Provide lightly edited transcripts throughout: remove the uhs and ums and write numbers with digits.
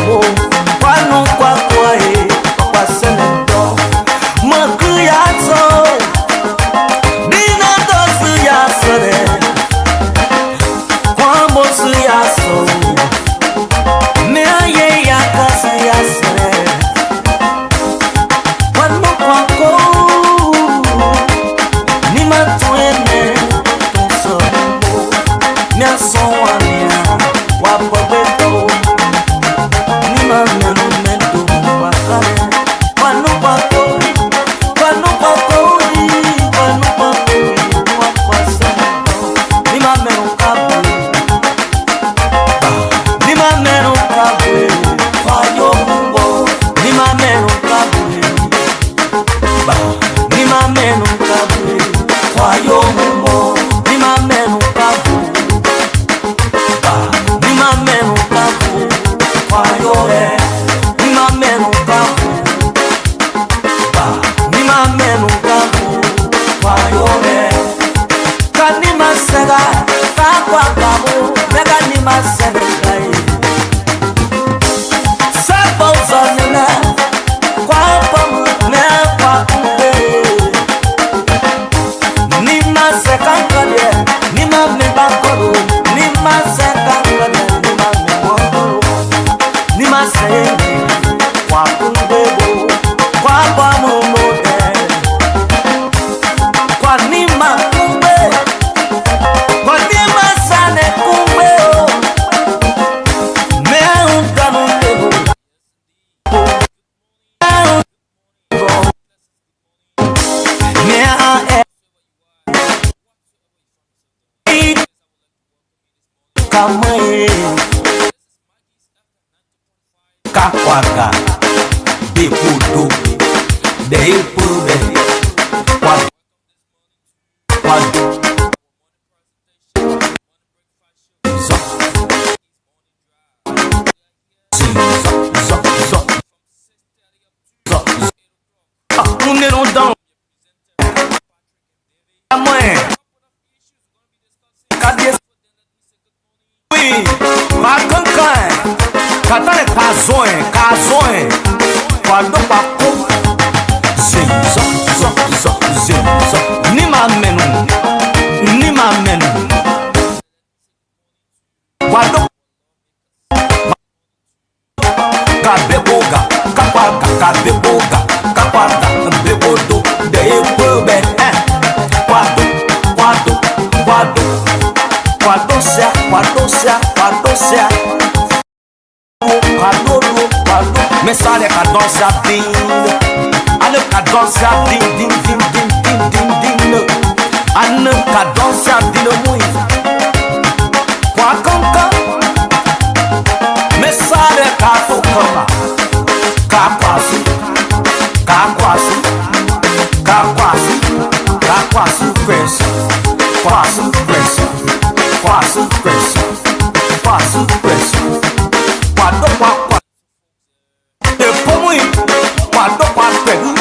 mo kwanu kwa kwae kwa senendo makuyazo dina dosu ya sore kwambo su ya so me aye ya kasu ya sore kwanu kwa ko ni matwene so me so wania wa pobeto ni mamenu mendo wa kare kwanu kwa ko kwanu kwa ko wa kwasa ni mamenu kabu ni mamenu kabu kwa yo mbo ni mamenu kabu ni mamenu kabu kwa yo mbo ni mamenu kabu ni mamenu kabu kwa yo ni mamenu kabu ni mamenu kabu kwa yo kani masega kwa kabu mega ni masega kai sabo zonena kwa pamu me kwa kumbe ni masega kale ni mameba koro ni masega kale ni mameba koro ni masega kwa kumbe kwa pamu mode kwa ni makumbe kwa ni masane kumbe me undanu lebo me a kamae kakwaka bekudo deipube kwa unero down amoe kadie makankan katale kazoe kwado pako zinzo ni mamenu kwado kabeboga kabeboga bebodo de pobe quado mensale cadência ding ale cadência ding ane cadência ding muito kwa kanka mensale kato kama kakwasi pressure quado kwa depois muito quado kwa pegu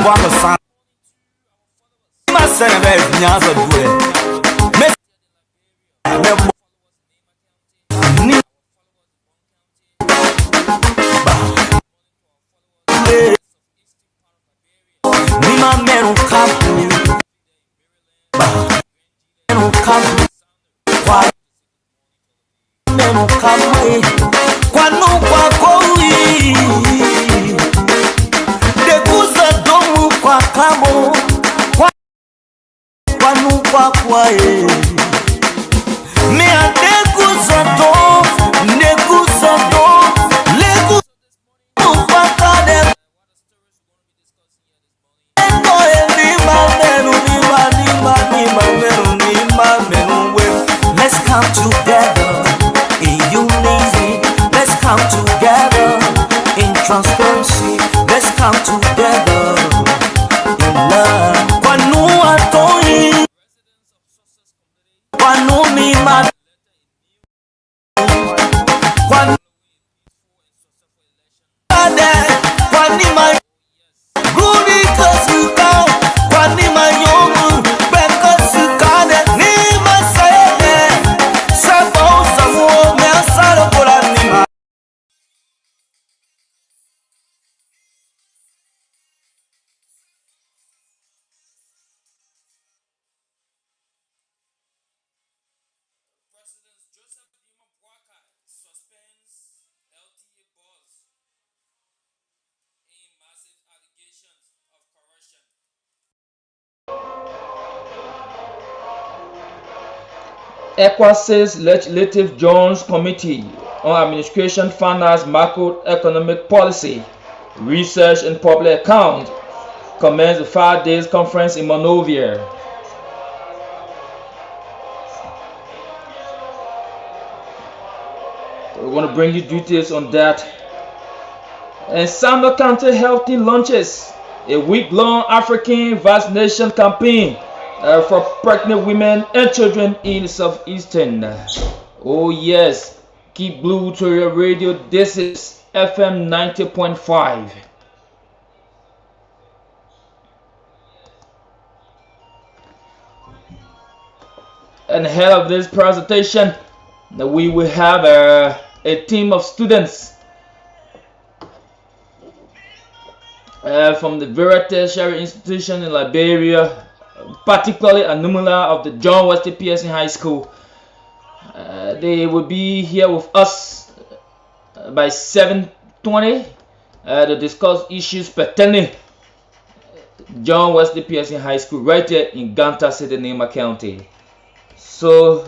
Bwana sana masana ba nyaza duwe me ni ni mamenu kabu menu kabu kwa menu kabu kwa no kwa koi kwa kamo kwa nukwa kwae me adekuzato legu upakade no ni mamenu we let's come together in unity, let's come together in transparency, let's come together love. Kwanu atoi, kwanu mi ECOWAS's Legislative Joint Committee on Administration, Finance, Macroeconomic Policy, Research and Public Account commenced the 5 days conference in Monrovia. We want to bring you details on that. And Sumner County Healthy launches a week-long African vaccination campaign for pregnant women and children in the southeastern. Oh yes, keep glued to your radio. This is FM 90.5. And ahead of this presentation, we will have a team of students from the various tertiary institutions in Liberia, particularly alumni of the John Wesley Pearson High School. They will be here with us by 7:20 to discuss issues pertaining John Wesley Pearson High School right here in Ganta City, Nema County. So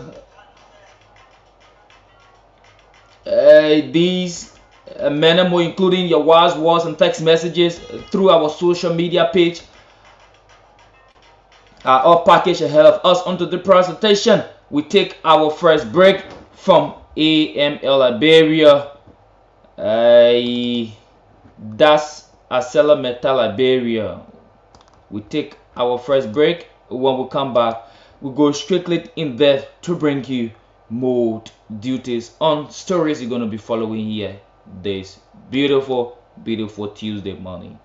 these many more, including your WhatsApp and text messages through our social media page, are all packaged ahead of us. Onto the presentation. We take our first break from AML Liberia. That's Acela Metal Liberia. We take our first break. When we come back, we go strictly in depth to bring you more duties on stories you're going to be following here this beautiful, beautiful Tuesday morning.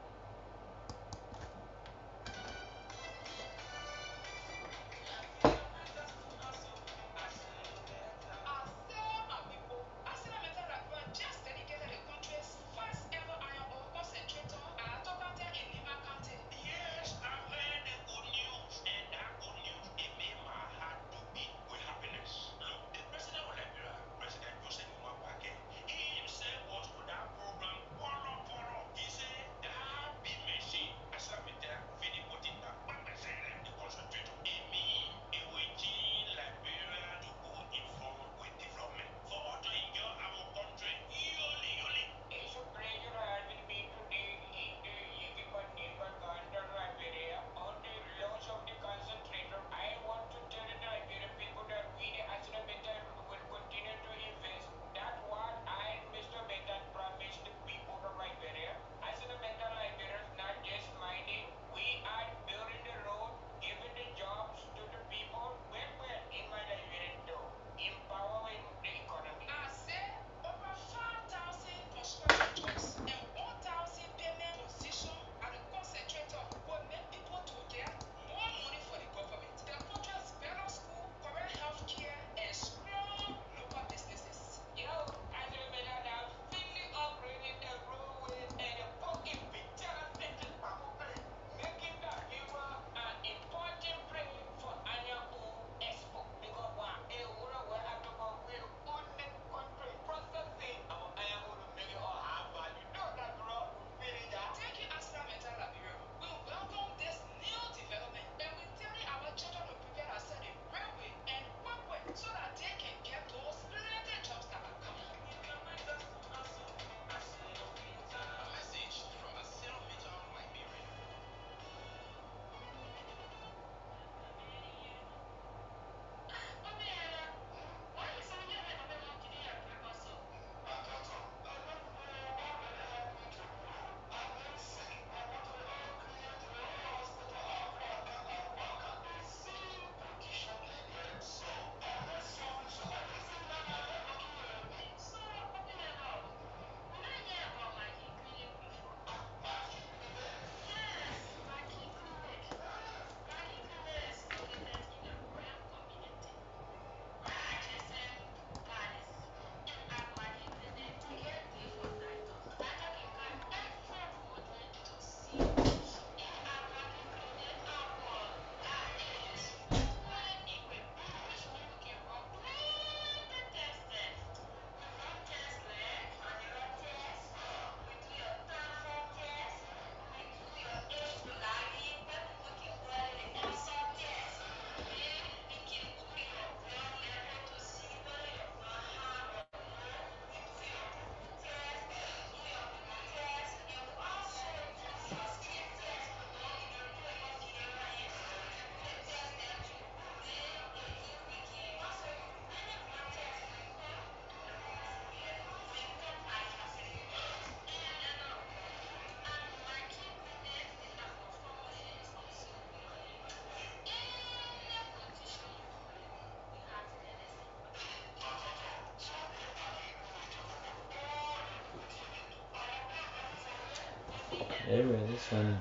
Everywhere, that's funny.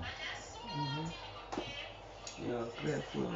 Yeah, grateful.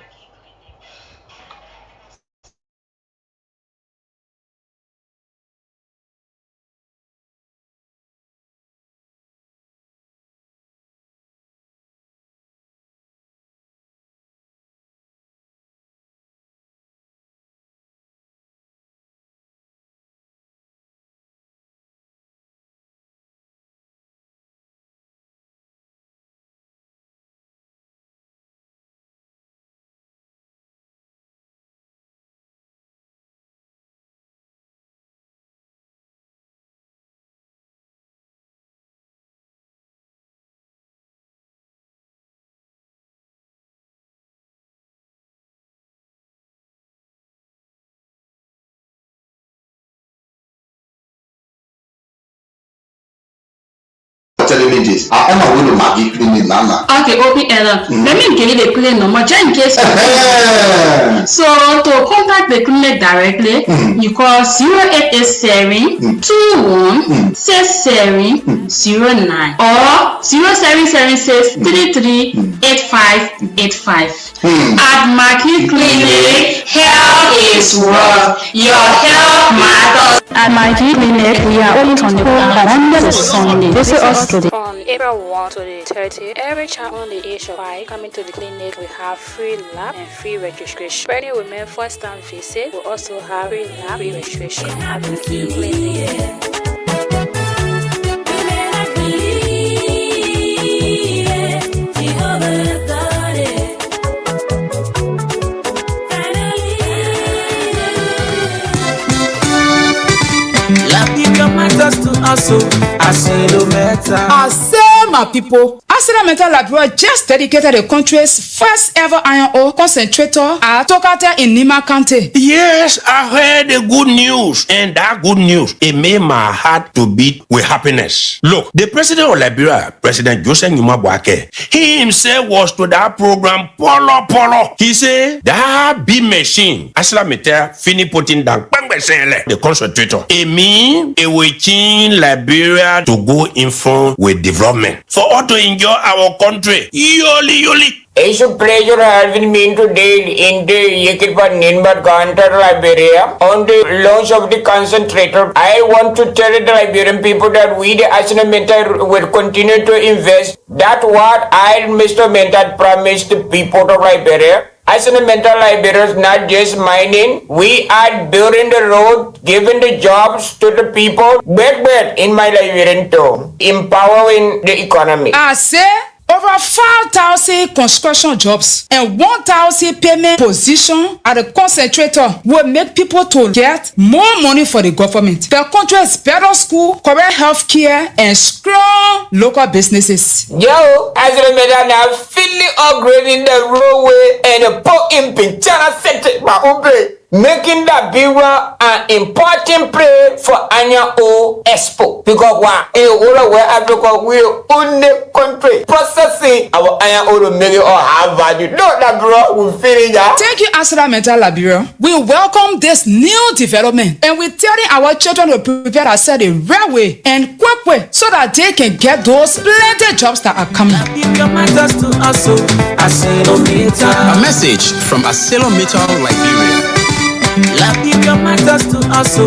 Challenges. I am going to Maggie cleaning Nana. Okay, open let me give you the clinic number just in case. So to contact the clinic directly, you call 0887 21 6709 or 0776 33 8585. At Maggie Clinic, health is wealth. Your health matters. At Maggie Clinic, we are open on the Monday to Sunday. Visit us today. From April 1 to the 30th, every child under the age of 5 coming to the clinic will have free lab and free registration. Pregnant women first time visit will also have free lab, free registration at the clinic. My people, Asera Mental Laboratory just dedicated the country's first ever iron ore concentrator at Tokata in Nima County. Yes, I heard the good news, and that good news, it made my heart to beat with happiness. Look, the president of Liberia, President Joseph Numa, he himself was to that program, Polo. He said, that big machine, Asera Mental, fini putting down, the concentrator. It means it will change Liberia to go in front with development. For us to enjoy our country. Yoli. It's a pleasure having me today in the Yekirpa Ninbat Counter, Liberia on the launch of the concentrator. I want to tell the Liberian people that we, the Asena Mental, will continue to invest. That's what I, Mr. Mental, promised the people of Liberia. Asena Mental Liberia is not just mining. We are building the road, giving the jobs to the people. Back in my Liberian too, empowering the economy. I say over 5,000 construction jobs and 1,000 payment positions at the concentrator will make people to get more money for the government. The country's better school, correct health care, and strong local businesses. Yo, as a matter now, fully upgrading the roadway and the port in Pinchana Center, making that be an important play for Anya O Expo. Because all where Africa will own the country processing our Anya O to make it all have value. No, that bro, we finish that. Thank you, Asera Mental Liberia. We welcome this new development and we're telling our children to prepare ourselves the right way and quick way so that they can get those plenty jobs that are coming. A message from Aselo Metal Liberia. Leave your matters to us.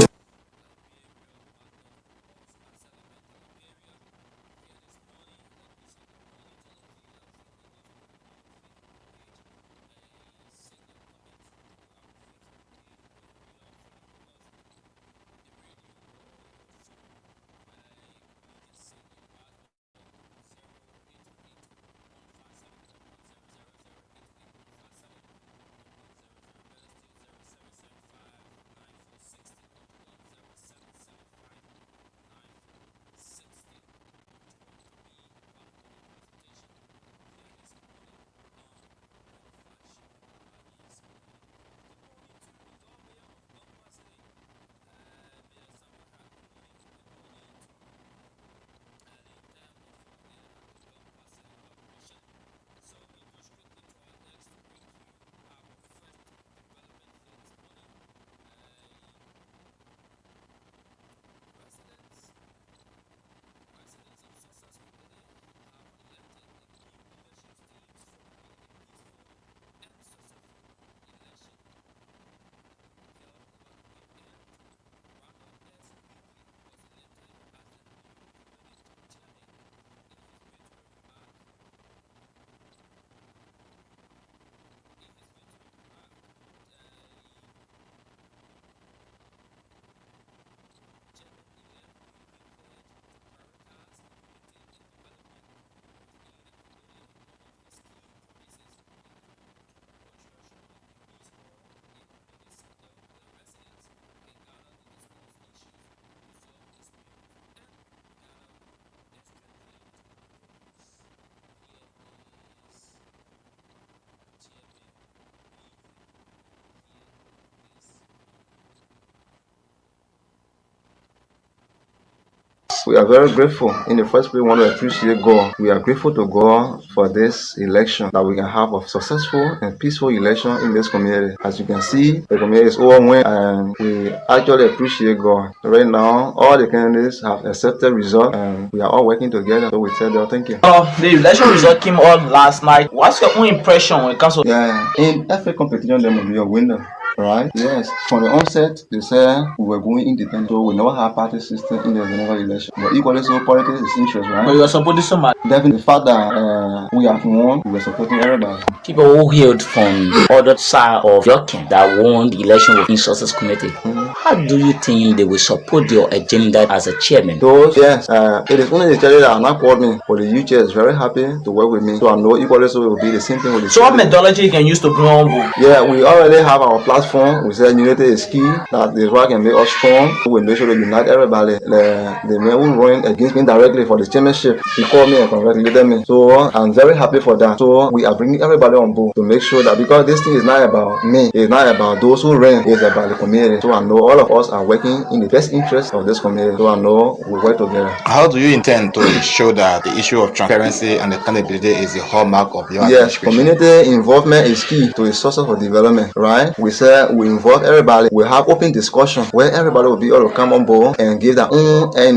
We are very grateful. In the first place, we want to appreciate God. We are grateful to God for this election, that we can have a successful and peaceful election in this community. As you can see, the community is overwhelmed and we actually appreciate God. Right now, all the candidates have accepted results and we are all working together. So we tell them thank you. The election result came out last night. What's your own impression when it comes to... Yeah, in every competition, there will be a winner. Right? Yes. From the onset, they said we were going independent, so we never have party system in the general election. But equally so, politics is interest, right? But you are supporting somebody. Definitely, the fact that we have won, we were supporting everybody. People who hailed from other side of your camp that won the election within Success Committee, how do you think they will support your agenda as a chairman? Those, yes, it is only the church that have not called me, but the youth is very happy to work with me. So I know equally so it will be the same thing with the So what methodology you can use to bring on board? Yeah, we already have our platform. We say unity is key. That is what can make us strong. We make sure to unite everybody. The man who running against me directly for the chairmanship, he called me and congratulated me. So I'm very happy for that. So we are bringing everybody on board to make sure that, because this thing is not about me, it's not about those who ran, it's about the community. So I know all of us are working in the best interest of this community. So I know we work together. How do you intend to show that the issue of transparency and accountability is the hallmark of your administration? Community involvement is key to a source of development, right? We say we involve everybody. We have open discussion where everybody will be able to come on board and give their own, view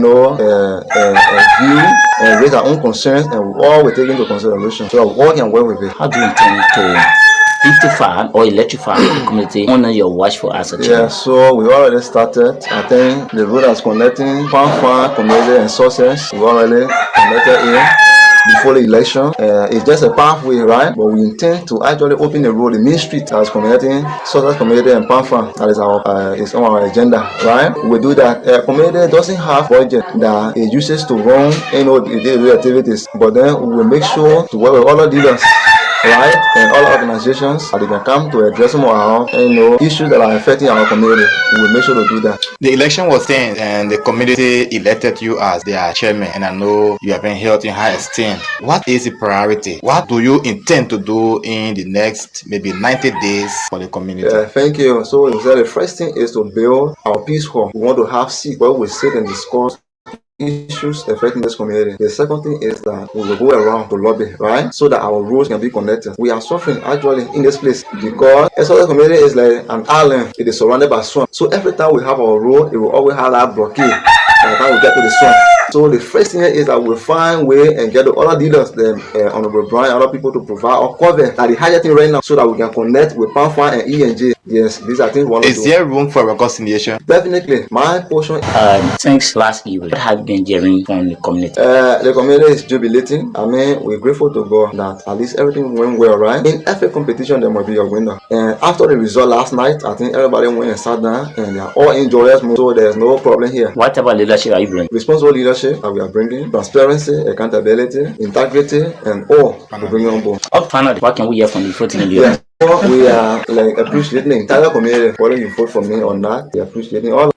and raise their own concerns, and we all will take into consideration so that we all can work with it. How do you intend to beautify or electrify the community under your watchful as a chairman? Yeah, so we already started. I think the road that's connecting Fan community and sources, we already connected in before the election. It's just a pathway, right? But we intend to actually open the road, the main street that's connecting Southern community and Panfan. That is our is on our agenda, right? We do that. Community doesn't have budget that it uses to run, the daily activities, but then we will make sure to work with all the leaders, right, and all organizations that they can come to address some of our issues that are affecting our community. We will make sure to do that. The election was in and the community elected you as their chairman, and I know you have been held in high esteem. What is the priority? What do you intend to do in the next maybe 90 days for the community? Thank you. So the first thing is to build our peace hall. We want to have seats where we sit and discuss issues affecting this community. The second thing is that we will go around to lobby, right, so that our roads can be connected. We are suffering actually in this place because the community is like an island. It is surrounded by swamp. So every time we have our road, it will always have that blockade by the time we get to the swamp. So the first thing is that we'll find way and get the other dealers, the Honorable Brian, other people to provide or cover that the higher thing right now, so that we can connect with Panfan and ENJ. Yes, these are things we want to do. Is there room for reconciliation? Definitely. My portion. Since last evening, what have you been hearing from the community? The community is jubilating. I mean, we're grateful to God that at least everything went well, right? In every competition, there must be a winner. And after the result last night, I think everybody went and sat down and they are all in joyous mood, so there's no problem here. What about leadership are you bringing? Responsible leadership that we are bringing, transparency, accountability, integrity, and all to bring on board. Finally, what can we hear from the voting in the audience? We are like appreciating the entire community. Whether you vote for me or not, we are appreciating all.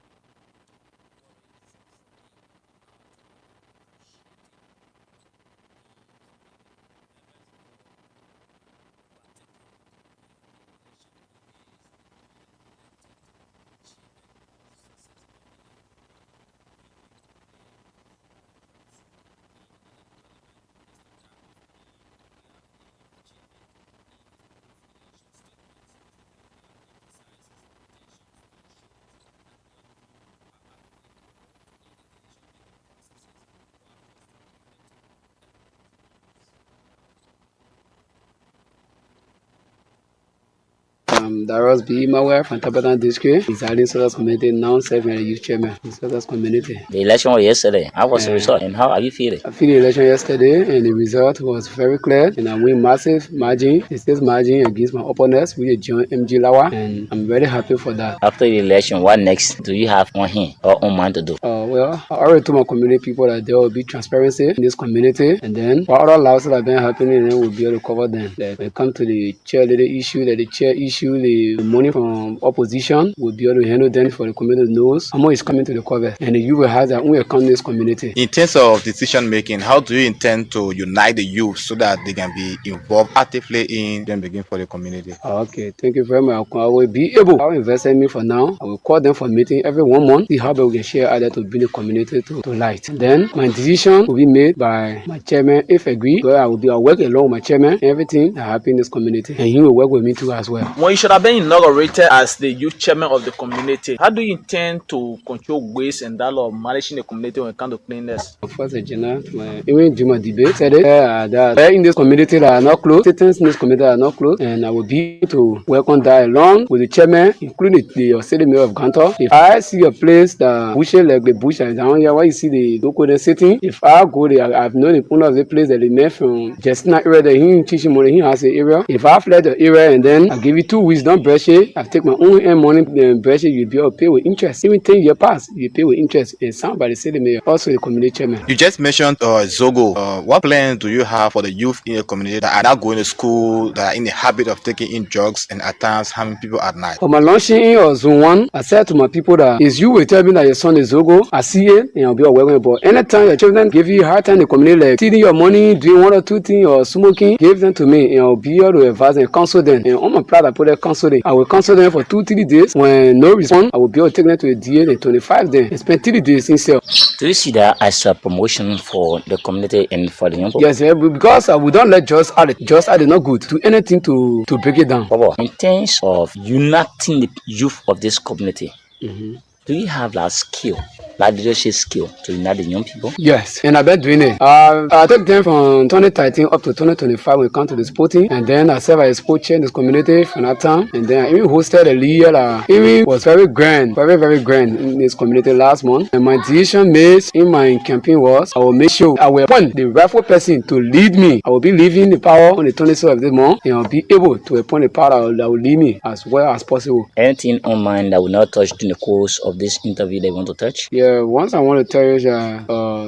Daros B. Maware from Tabatan District, residing Southern Community, now serving as youth chairman in Southern Community. The election was yesterday. How was the result and how are you feeling? I feel the election yesterday and the result was very clear, and I win massive margin, the state margin against my opponents, which is John M.G. Lawa, and I'm very happy for that. After the election, what next do you have on hand or on mind to do? Well, I already told my community people that there will be transparency in this community, and then what other laws that have been happening, then we'll be able to cover them. Like when it comes to the chair leader issue, that the chair issue, the money from opposition. We'll be able to handle them for the community knows how much is coming to the cover. And the youth will have their own account in this community. In terms of decision making, how do you intend to unite the youth so that they can be involved actively in them begin for the community? Okay, thank you very much. I will be able to invest in me for now. I will call them for meeting every 1 month, see how we can share either to bring the community to light. Then my decision will be made by my chairman if agree. So I will work along with my chairman, everything that happen in this community. And he will work with me too as well. When you should have been inaugurated as the youth chairman of the community, how do you intend to control waste and that of managing the community when it comes to cleanliness? First, even during my debate, said it that in this community that are not closed, citizens in this community are not closed, and I will be to work on that along with the chairman, including the city mayor of Gantor. If I see a place that bushy like the bush is down here, where you see the local there sitting, if I go there, I've known the owner of the place that they met from Justina area, that he teaching money, he has the area. If I fled the area and then I give you 2 weeks, don't brush it, I take my own money and brush it, you'll be able to pay with interest. Even 10 years pass, you pay with interest, and signed by the city mayor, also the community chairman. You just mentioned Zogo. What plans do you have for the youth in the community that are not going to school, that are in the habit of taking in drugs and at times harming people at night? For my launching in or Zone 1, I said to my people that is you will tell me that your son is Zogo, I see it and I'll be welcome. But anytime your children give you a hard time in the community, like stealing your money, doing 1 or 2 things or smoking, give them to me and I'll be able to advise and counsel them. And on my part, I put a counsel them. I will counsel them for 2-3 days. When no response, I will be able to take them to the DA and 25 days and spend 3 days in cell. Do you see that as a promotion for the community and for the young people? Yes, because we don't let just add it. Just add it not good. Do anything to break it down. In terms of uniting the youth of this community, do you have that skill, that leadership skill to unite the young people? Yes, and I've been doing it. I took them from 2013 up to 2025 when it comes to the sporting, and then I served as a sport chair in this community for that time, and then I even hosted a league that even was very grand, very, very grand in this community last month. And my decision made in my campaign was I will make sure I will appoint the rightful person to lead me. I will be leaving the power on the 26th of this month, and I'll be able to appoint a power that will lead me as well as possible. Anything on mind that will not touch in the course of this interview that you want to touch? Yeah, once I want to tell you that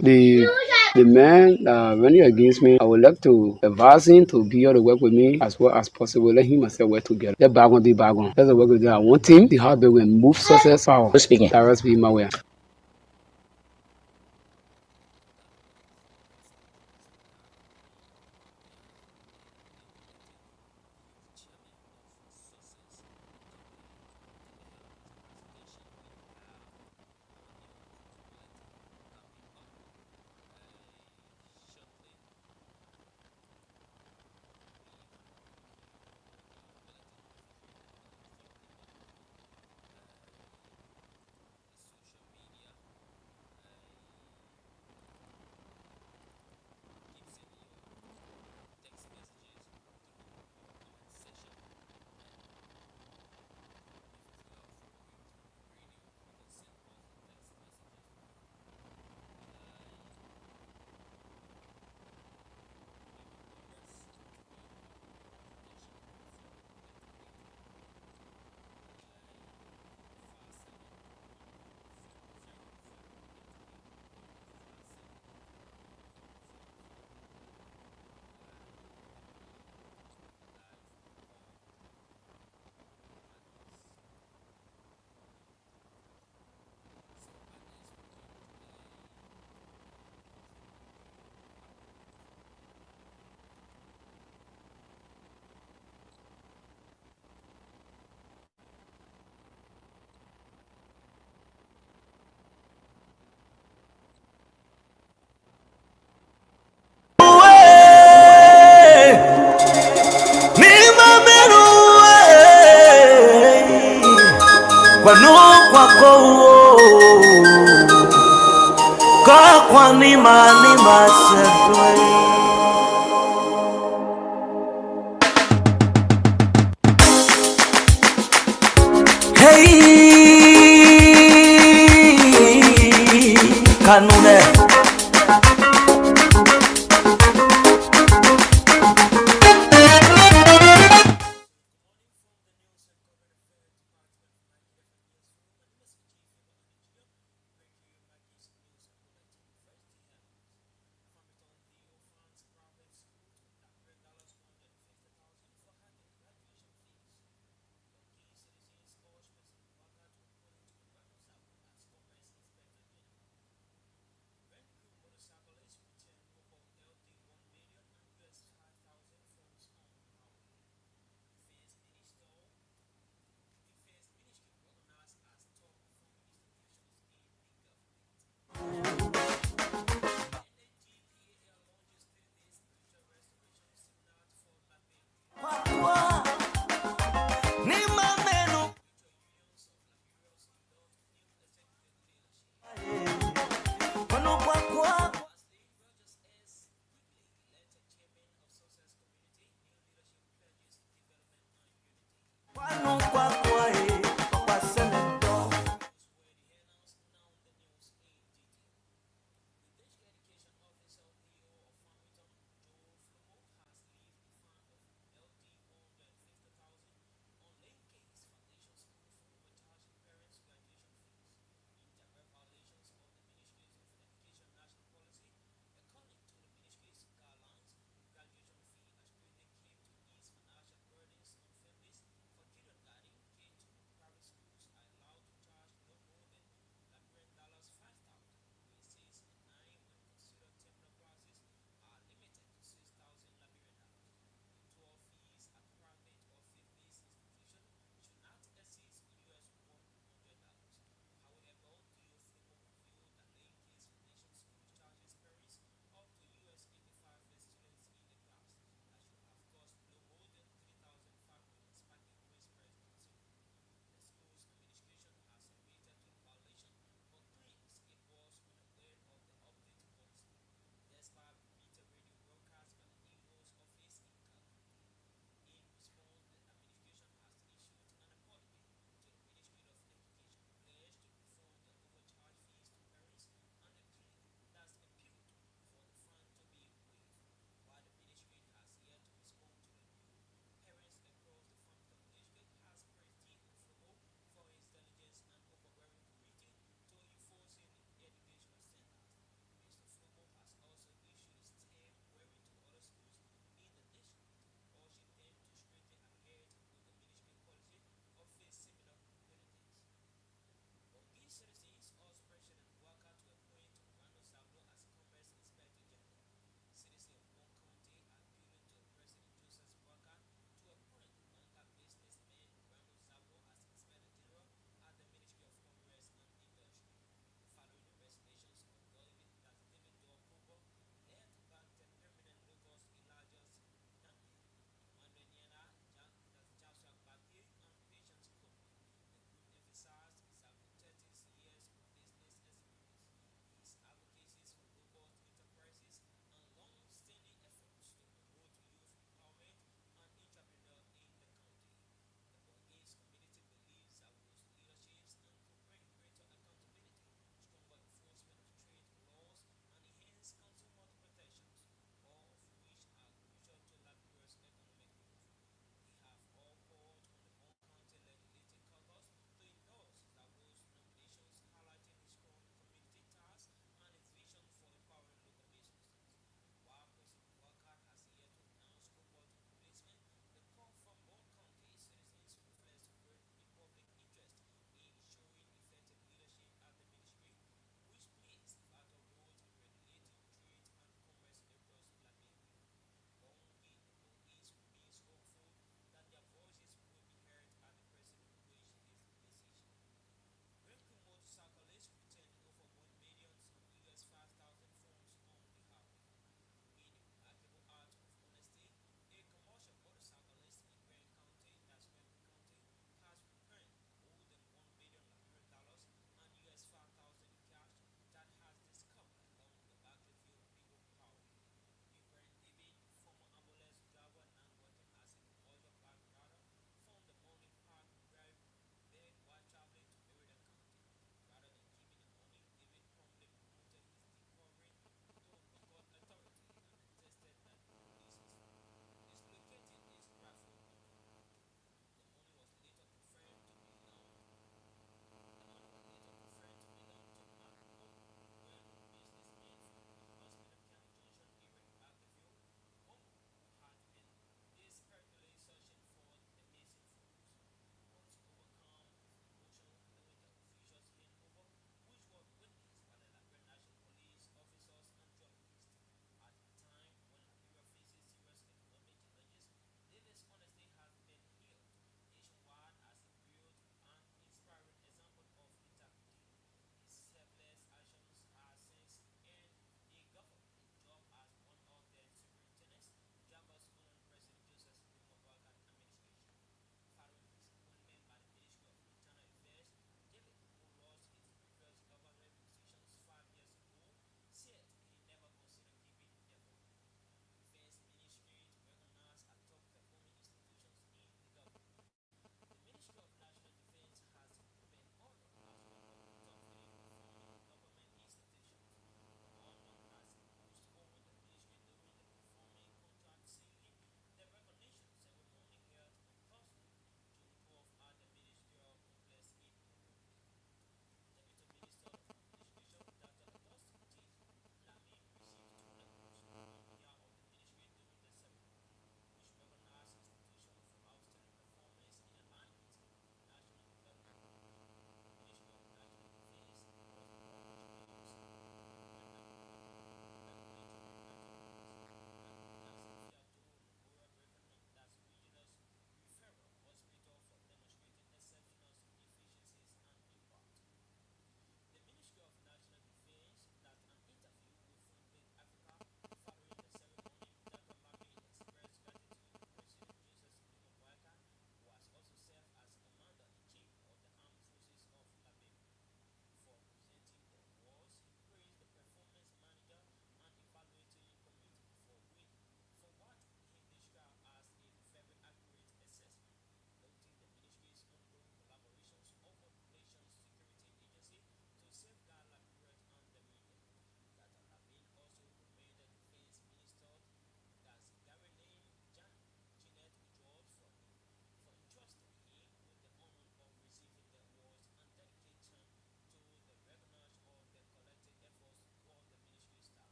the man running against me, I would like to advise him to be able to work with me as well as possible. Let him and myself work together. Let background be background. Let's work with that. I want him to have the way move success power. Who's speaking? Direct be my way.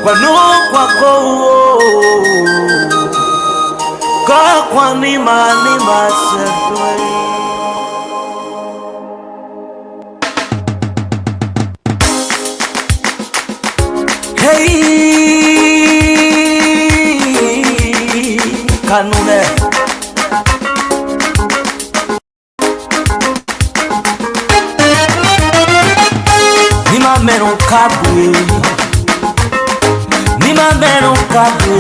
kwanu kwako ka kwani mani masedwe hey kanune Nima mero kabwe Nima mero kabwe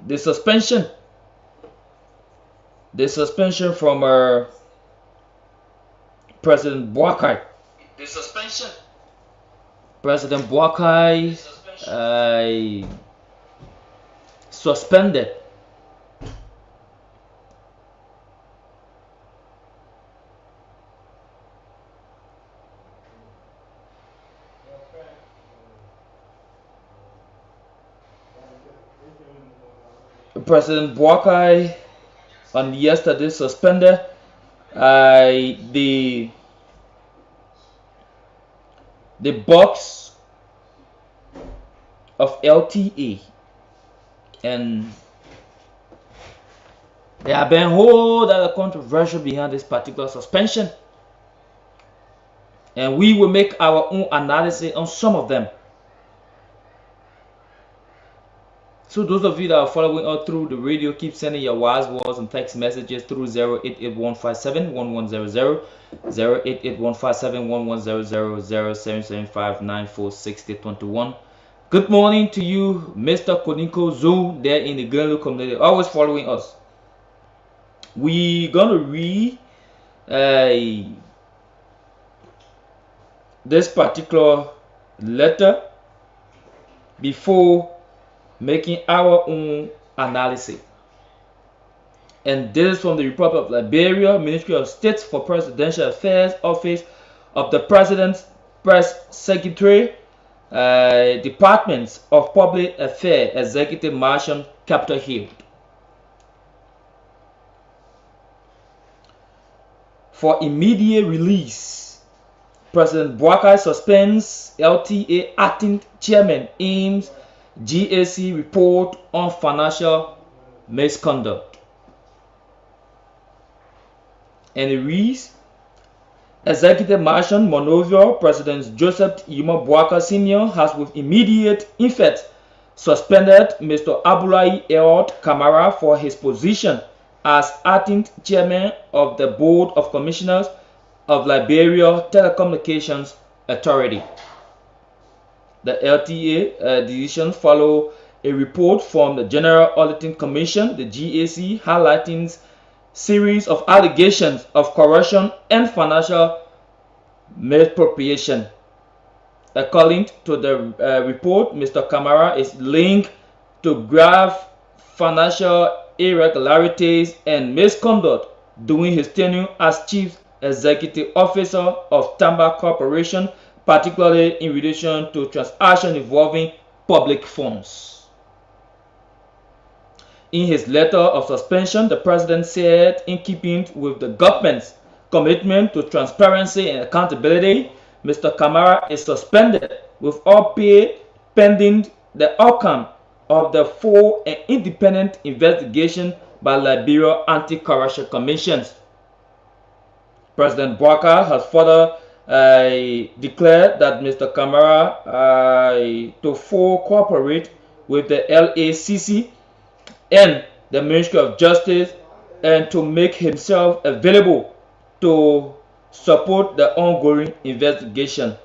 The suspension from President Boakai. President Boakai suspended President Boakai on yesterday suspended the box of LTA, and there have been whole other controversy behind this particular suspension, and we will make our own analysis on some of them. So those of you that are following us through the radio, keep sending your wise words and text messages through 088-157-1100, 088-157-1100, 0775-946021. Good morning to you, Mr. Kodinko Zoo, there in the Glenlu community, always following us. We're gonna read this particular letter before making our own analysis. And this is from the Republic of Liberia, Ministry of State for Presidential Affairs, Office of the President's Press Secretary, Departments of Public Affairs, Executive Mansion, Capitol Hill. For immediate release, President Boakai suspends LTA acting chairman Ames GAC report on financial misconduct. And it reads, Executive Mansion, Monrovia, President Joseph Yuma Boakai Sr. has with immediate effect suspended Mr. Abdullahi Eod Kamara for his position as acting chairman of the Board of Commissioners of Liberia Telecommunications Authority. The LTA decision follow a report from the General Auditing Commission, the GAC, highlighting series of allegations of corruption and financial misappropriation. According to the report, Mr. Kamara is linked to grave financial irregularities and misconduct during his tenure as Chief Executive Officer of Tamba Corporation, particularly in relation to transactions involving public funds. In his letter of suspension, the President said, in keeping with the government's commitment to transparency and accountability, Mr. Kamara is suspended with all pay pending the outcome of the full and independent investigation by Liberia Anti-Corruption Commissions. President Boakai has further declared that Mr. Kamara to full cooperate with the LACC and the Ministry of Justice, and to make himself available to support the ongoing investigation.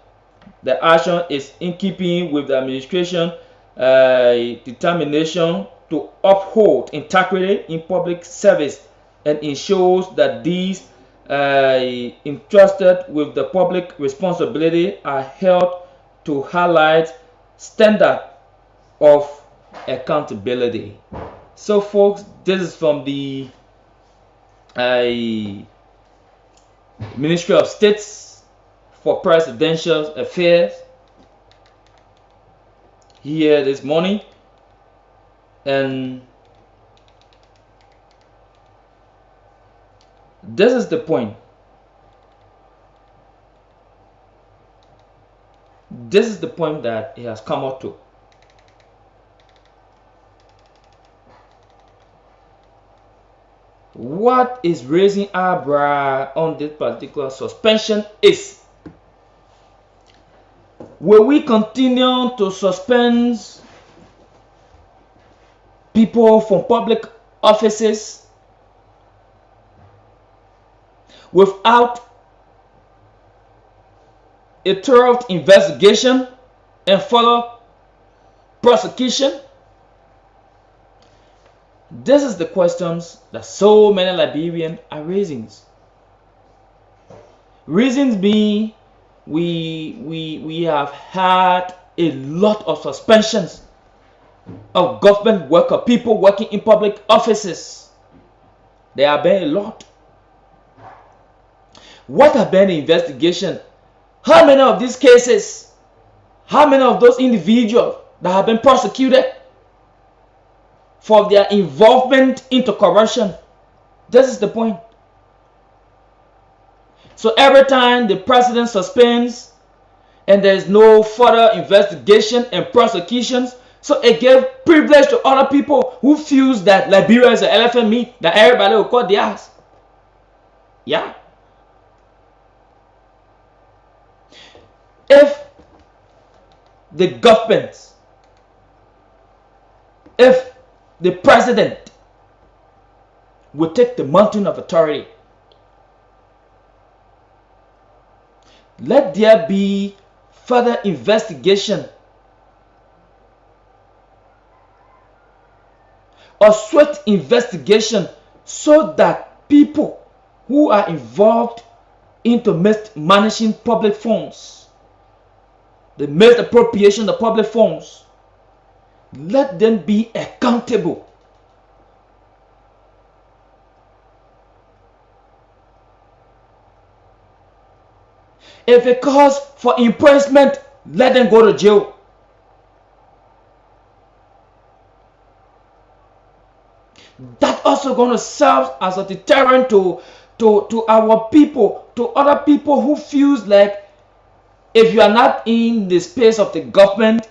The action is in keeping with the administration determination to uphold integrity in public service, and ensures that these entrusted with the public responsibility are held to highlight standard of accountability. So folks, this is from the Ministry of States for Presidential Affairs here this morning, and this is the point. This is the point that it has come up to. What is raising eyebrow on this particular suspension is, will we continue to suspend people from public offices without a thorough investigation and follow prosecution? This is the questions that so many Liberians are raising. Reasons being, we have had a lot of suspensions of government workers, people working in public offices. There have been a lot. What have been the investigation? How many of these cases, how many of those individuals that have been prosecuted for their involvement into corruption? This is the point. So every time the president suspends and there is no further investigation and prosecutions, so it gives privilege to other people who feels that Liberia is an elephant meat, that everybody will cut their ass. Yeah. If the government, if the president will take the mountain of authority, let there be further investigation or swift investigation, so that people who are involved into mismanaging public funds, the misappropriation of public funds, let them be accountable. If it calls for imprisonment, let them go to jail. That also going to serve as a deterrent to our people, to other people who feels like if you are not in the space of the government,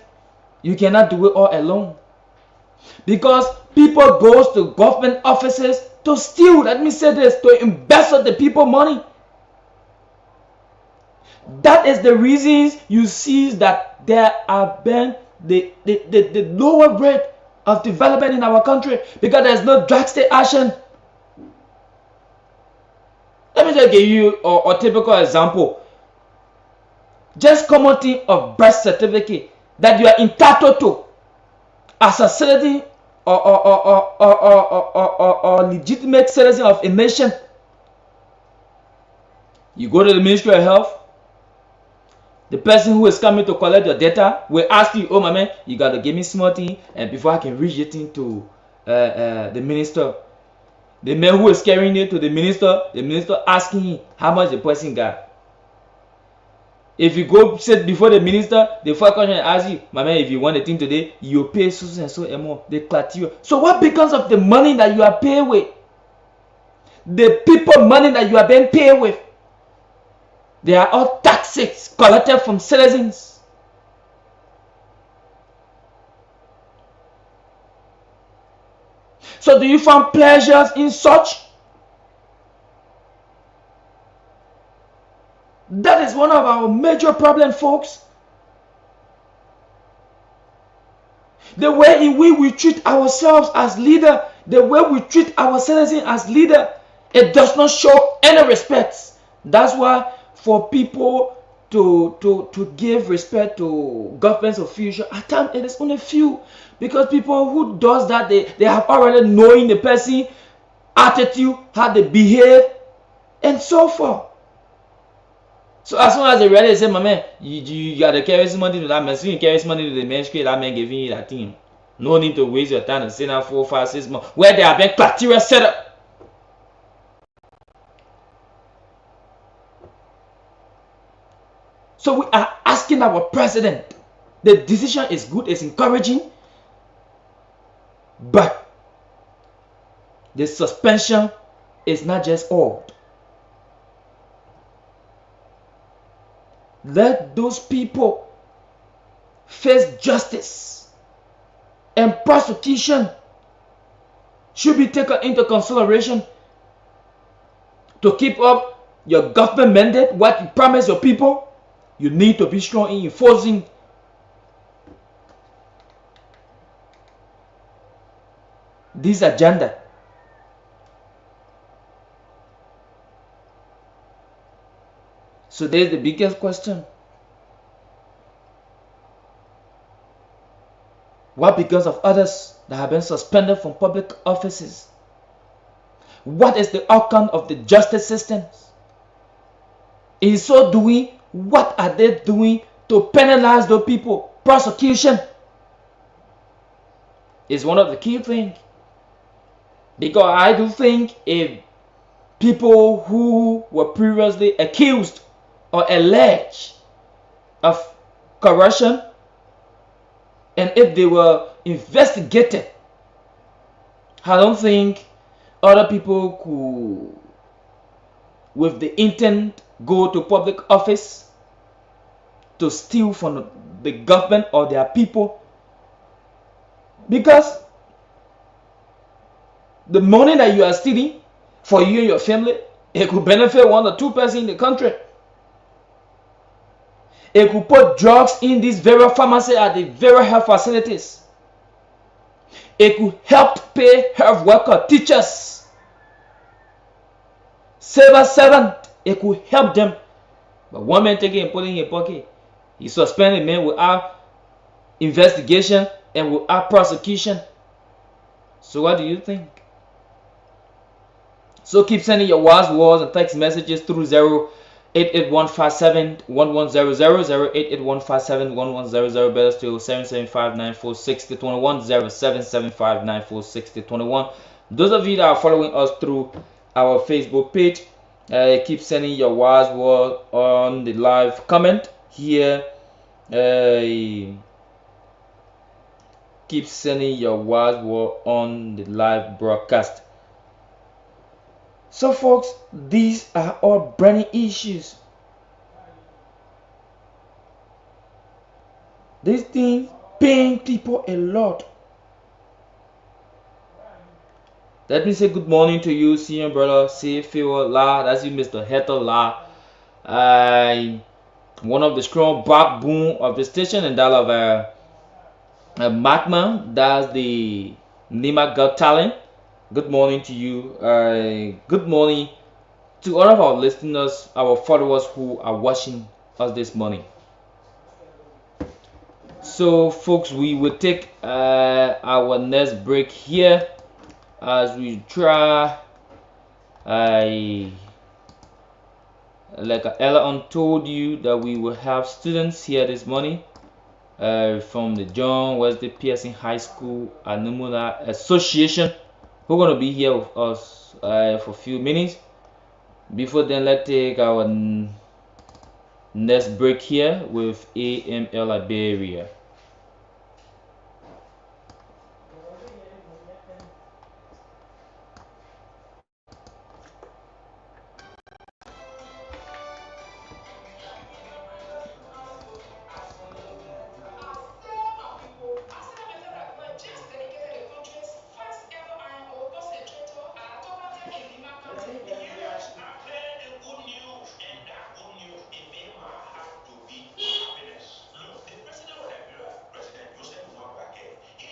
you cannot do it all alone. Because people goes to government offices to steal, let me say this, to embezzle the people money. That is the reasons you see that there have been the lower rate of development in our country, because there is no drastic action. Let me just give you a typical example. Just common thing of birth certificate that you are entitled to as a citizen or legitimate citizen of a nation. You go to the Ministry of Health. The person who is coming to collect your data will ask you, oh my man, you got to give me small thing, and before I can reach it into the minister. The man who is carrying it to the minister asking him how much the person got. If you go sit before the minister, the first question asks you, my man, if you want a thing today, you pay so and so and more. They collect you. So what becomes of the money that you are paid with? The people money that you are being paid with, they are all taxes collected from citizens. So do you find pleasures in such? That is one of our major problems, folks. The way in which we treat ourselves as leader, the way we treat our citizens as leader, it does not show any respect. That's why for people to give respect to government officials, at times it is only few, because people who does that, they have already knowing the person attitude, how they behave, and so forth. So as soon as they ready, they say, my man, you gotta carry some money to that man. So you carry some money to the man, that man giving you that thing. No need to waste your time and sit down 4, 5, 6 months where they have been criteria set up. So we are asking our president. The decision is good, it's encouraging, but the suspension is not just all. Let those people face justice, and prosecution should be taken into consideration to keep up your government mandate, what you promise your people. You need to be strong in enforcing this agenda. So there's the biggest question. What becomes of others that have been suspended from public offices? What is the outcome of the justice systems? In so doing, what are they doing to penalize those people? Prosecution is one of the key things. Because I do think if people who were previously accused or alleged of corruption, and if they were investigated, I don't think other people could, with the intent, go to public office to steal from the government or their people, because the money that you are stealing for you and your family, it could benefit 1 or 2 persons in the country. It could put drugs in these very pharmacies at the very health facilities. It could help pay health workers, teachers, civil servants. It could help them. But one man taking and putting in his pocket, he suspended men without investigation and without prosecution. So what do you think? So keep sending your wise words and text messages through 08815711000, 08815711000, better still 775946021, 0775946021. Those of you that are following us through our Facebook page, keep sending your wise word on the live comment here. Keep sending your wise word on the live broadcast. So folks, these are all burning issues. These things pain people a lot. Let me say good morning to you, senior brother. Say feel la. That's you, Mr. Heather La. One of the strong backbone of the station, and that of Magma. That's the Nima Got Talent. Good morning to you. Good morning to all of our listeners, our followers who are watching us this morning. So folks, we will take our next break here as we try, like Ella told you, that we will have students here this morning from the John Wesley Pearson High School Alumni Association, who are going to be here with us for a few minutes. Before then, let's take our next break here with AML Liberia. Look, the president of Liberia, President Joseph Nwabake, he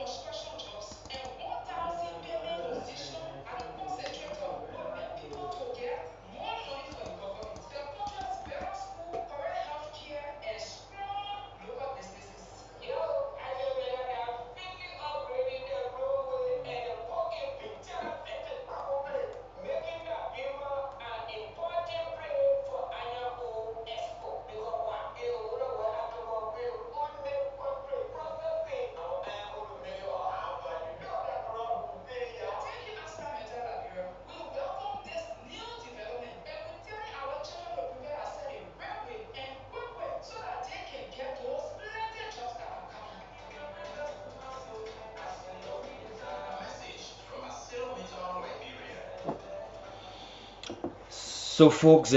construction jobs and 1,000 payment positions at the concentrator will make people to get more money for the government. The country has better school, correct health care, and strong local businesses. Yo, I just made a guy 50 upgrading the roadway and the parking picture fitted probably making the Bima an important place for annual expo because what is what we have to go build on the country processing our own make it all happen. You know that road will be ya. Thank you, Asta Metal Liberia. We welcome this new development and we tell our children to prepare ourselves a railway and quick so that they can get those plenty jobs that are coming. So folks,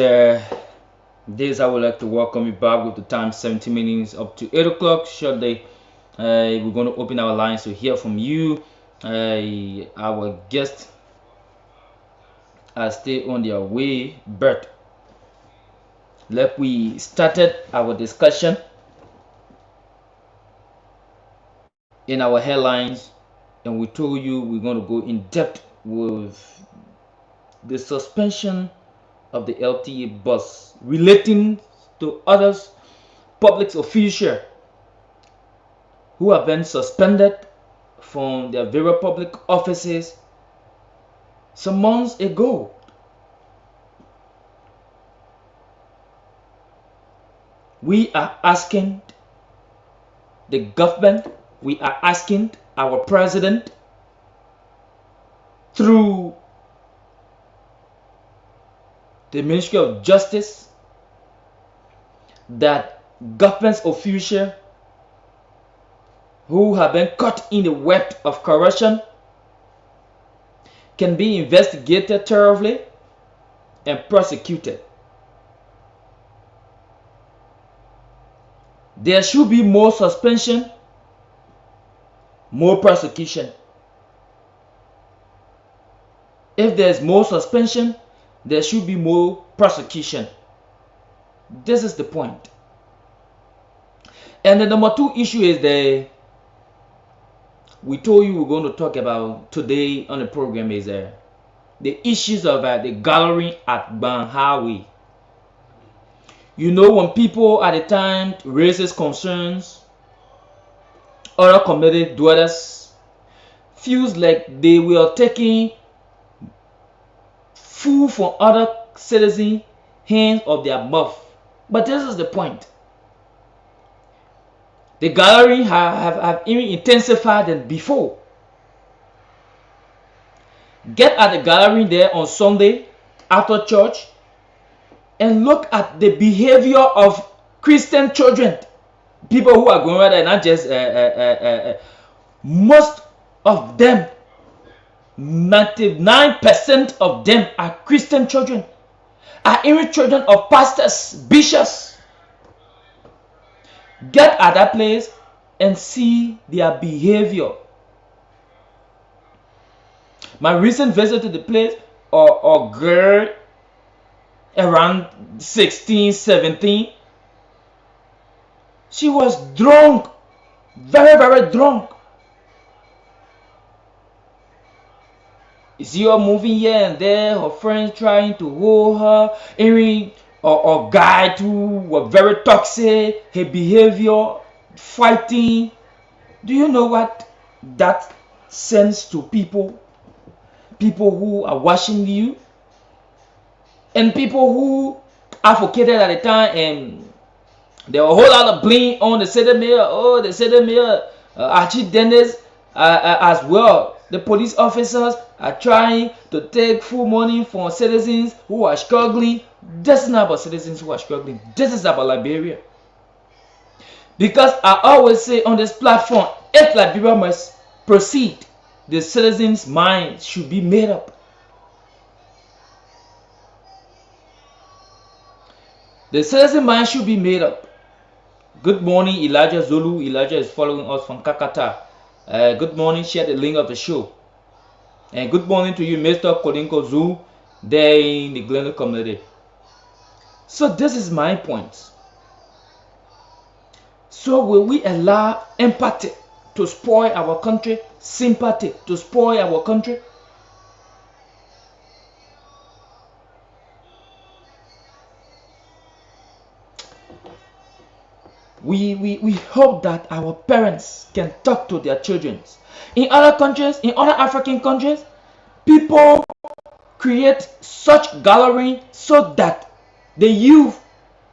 this I would like to welcome you back with the time 70 minutes up to 8 o'clock. Shortly, we're going to open our lines to hear from you. Our guests are still on their way, but like we started our discussion in our headlines, and we told you we're going to go in depth with the suspension of the LTA bus relating to others public officials who have been suspended from their very public offices some months ago. We are asking the government, we are asking our president through the Ministry of Justice that government officials who have been caught in the web of corruption can be investigated thoroughly and prosecuted. There should be more suspension, more prosecution. If there's more suspension, there should be more prosecution. This is the point. And the number two issue is we told you we're going to talk about today on the program is the issues of the gallery at Ban Highway. You know, when people at the time raises concerns, other community dwellers feels like they were taking food from other citizens' hands of their mouth. But this is the point. The gallery have even intensified than before. Get at the gallery there on Sunday after church and look at the behavior of Christian children. People who are going there, not just most of them, 99% of them are Christian children, are even children of pastors, bishops. Get at that place and see their behavior. My recent visit to the place, or girl around 16, 17, she was drunk, very, very drunk. You see her moving here and there, her friends trying to hold her, or guys who were very toxic, her behavior, fighting. Do you know what that sends to people? People who are watching you, and people who advocated at the time, and there were a whole lot of blame on the city mayor. Oh, the city mayor, Archie Dennis, as well. The police officers are trying to take full money from citizens who are struggling. This is not about citizens who are struggling. This is about Liberia. Because I always say on this platform, if Liberia must proceed, the citizens' minds should be made up. The citizen mind should be made up. Good morning, Elijah Zulu. Elijah is following us from Kakata. Good morning, share the link of the show. And good morning to you, Mr. Kolinko Zoo, there in the Glendale community. So this is my point. So will we allow empathy to spoil our country, sympathy to spoil our country? We hope that our parents can talk to their children. In other countries, in other African countries, people create such gathering so that the youth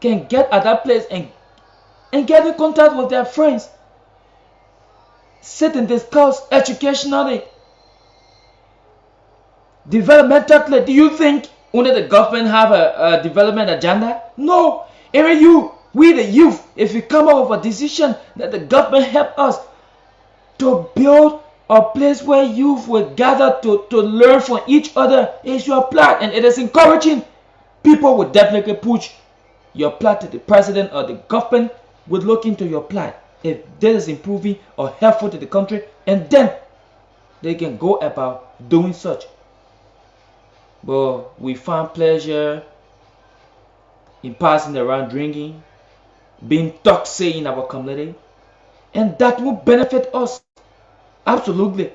can get at that place and get in contact with their friends, sit and discuss educationally, developmentally. Do you think only the government have a development agenda? No. Even we the youth, if we come up with a decision that the government help us to build a place where youth will gather to learn from each other, is your plan, and it is encouraging. People will definitely push your plan to the president, or the government will look into your plan if this is improving or helpful to the country, and then they can go about doing such. But we find pleasure in passing around drinking, being toxic in our community, and that will benefit us. Absolutely.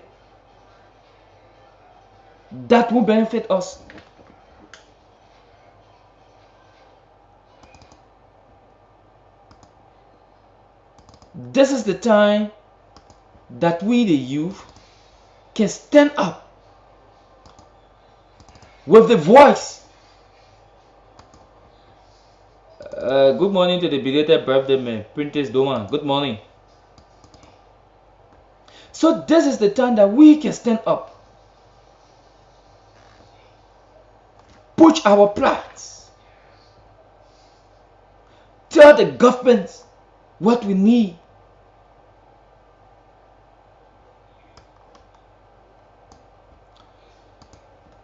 That will benefit us. This is the time that we the youth can stand up with the voice. Good morning to the belated birthday man, Princess Doman. Good morning. So this is the time that we can stand up, push our plans, tell the government what we need.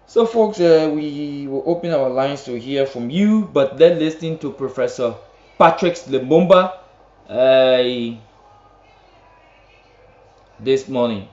So folks, we will open our lines to hear from you, but let's listen to Professor Patrick Lumumba this morning.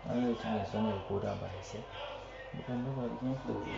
Everything is going to go down by itself. Because nobody can float it.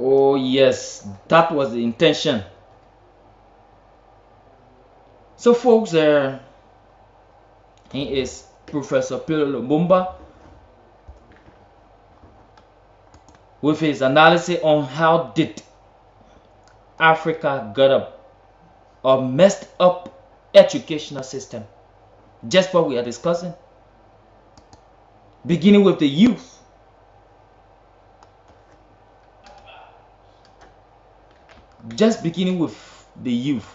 Oh yes, that was the intention. So folks, he is Professor Pilo Lumumba with his analysis on how did Africa got a messed up educational system. Just what we are discussing. Beginning with the youth. Just beginning with the youth.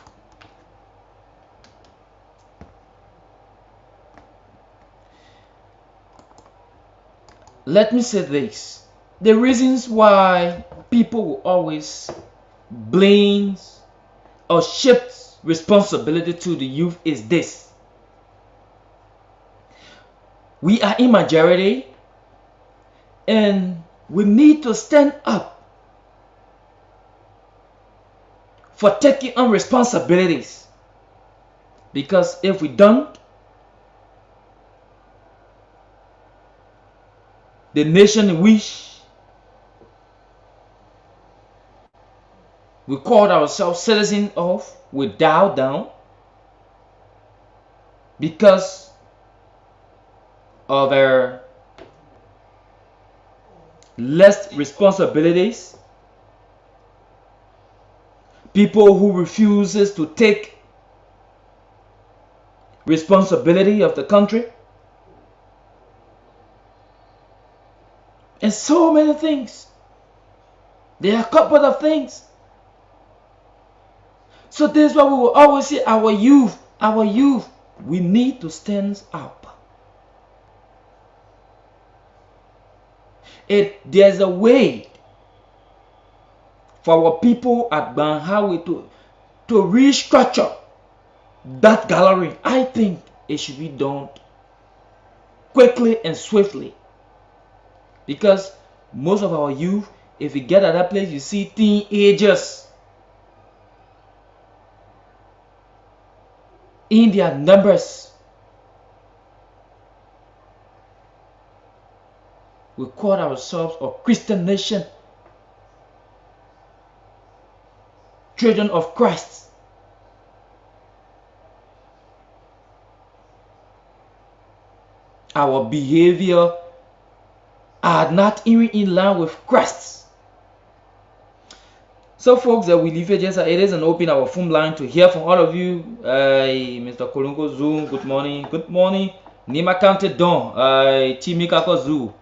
Let me say this. The reasons why people will always blame or shift responsibility to the youth is this. We are in majority and we need to stand up for taking on responsibilities, because if we don't, the nation which we called ourselves citizens of will die down because of our less responsibilities. People who refuses to take responsibility of the country, and so many things. There are a couple of things. So this is why we will always say our youth, we need to stand up. There's a way for our people at Banhawi to restructure that gallery. I think it should be done quickly and swiftly, because most of our youth, if you get at that place, you see teenagers in their numbers. We call ourselves a Christian nation, children of Christ. Our behavior are not even in line with Christ. So folks, we leave it just it is an open our phone line to hear from all of you. Mr. Kolongo Zoom, good morning. Good morning. Nima County Don, Timikako Zoo,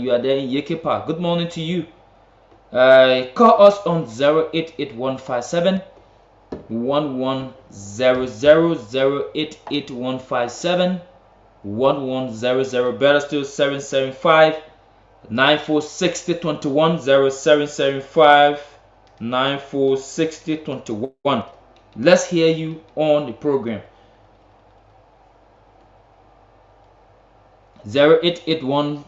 you are there in Yeke Park. Good morning to you. Call us on 088157 1100, 088157 1100. Better still 775 946021, 0775 946021. Let's hear you on the program. 0881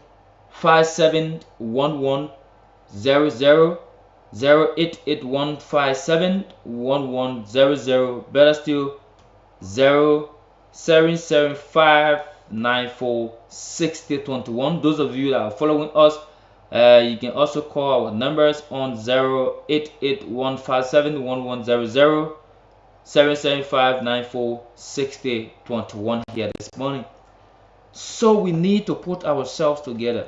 571100, 0881 571100. Better still 0775 946021. Those of you that are following us, you can also call our numbers on 0881 571100, 775 946021 here this morning. So we need to put ourselves together.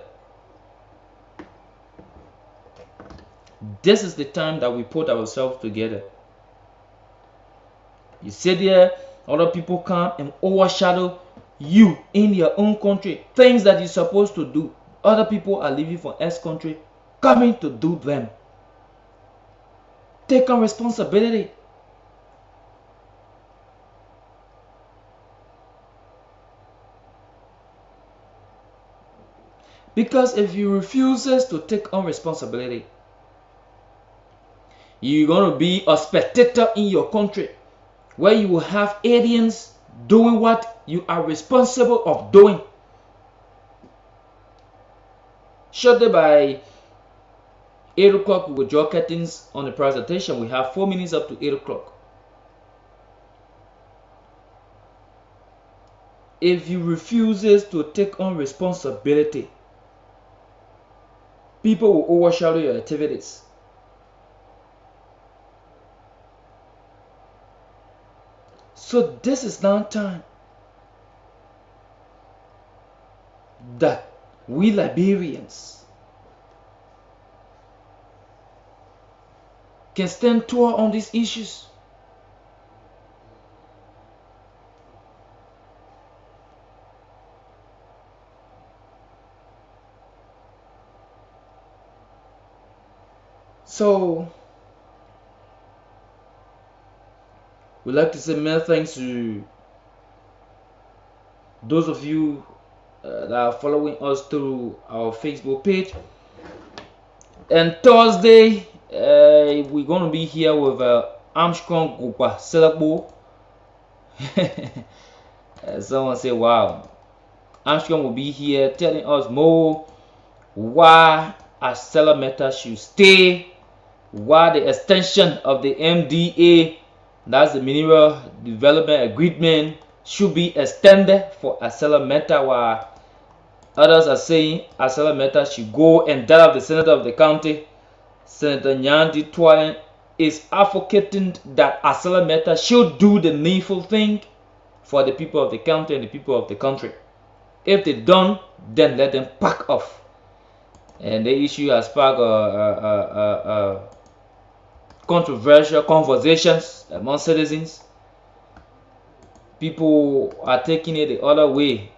This is the time that we put ourselves together. You sit there, other people come and overshadow you in your own country. Things that you're supposed to do, other people are leaving for X country, coming to do them. Take on responsibility. Because if you refuses to take on responsibility, you're going to be a spectator in your country, where you will have aliens doing what you are responsible of doing. Shortly by 8 o'clock, we will draw curtains on the presentation. We have 4 minutes up to 8 o'clock. If you refuses to take on responsibility, people will overshadow your activities. So this is now time that we Liberians can stand tall on these issues. So we'd like to say many thanks to those of you that are following us through our Facebook page. And Thursday, we're going to be here with Armstrong Gupa Selabo. Someone say, wow. Armstrong will be here telling us more why Accelermeter should stay, why the extension of the MDA, that's the Mineral Development Agreement, should be extended for Accelermeter, while others are saying Accelermeter should go, and that of the Senator of the county, Senator Nyandi Twain, is advocating that Accelermeter should do the needful thing for the people of the county and the people of the country. If they don't, then let them pack off. And the issue has sparked controversial conversations among citizens. People are taking it the other way.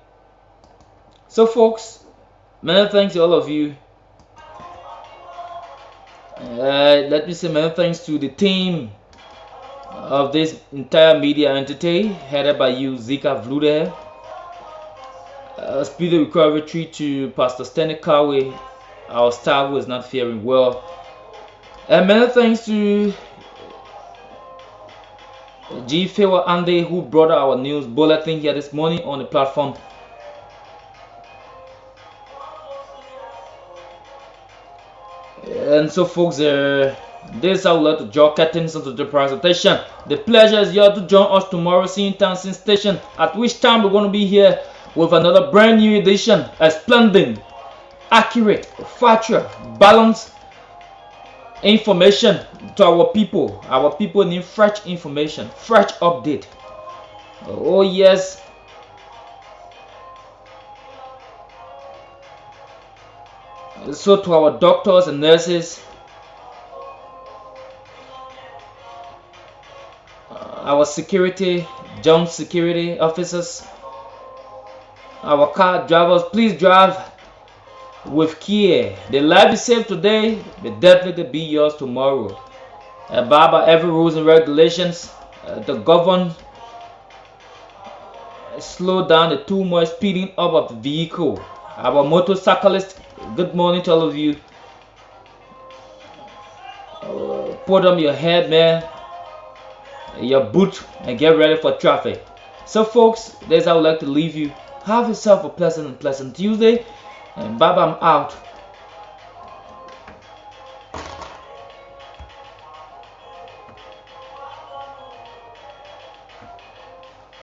So folks, many thanks to all of you. Let me say many thanks to the team of this entire media entity headed by you, Zika Vlude. Speedy recovery to Pastor Stanley Kawe, our staff who is not faring well. And many thanks to G. Fewa Ande, who brought our news bulletin here this morning on the platform. And so folks, this I would like to draw curtains into the presentation. The pleasure is yours to join us tomorrow, same time, same station, at which time we're going to be here with another brand new edition, explaining accurate, factual, balanced information to our people. Our people need fresh information, fresh update. Oh yes. So to our doctors and nurses, our security, jump security officers, our car drivers, please drive with care. The life is saved today, will definitely be yours tomorrow. Abide by every rules and regulations. The government slow down the too much speeding up of the vehicle. Our motorcyclists, good morning to all of you. Put on your head, man, your boot, and get ready for traffic. So folks, that's how I would like to leave you. Have yourself a pleasant Tuesday, and bye bye, I'm out.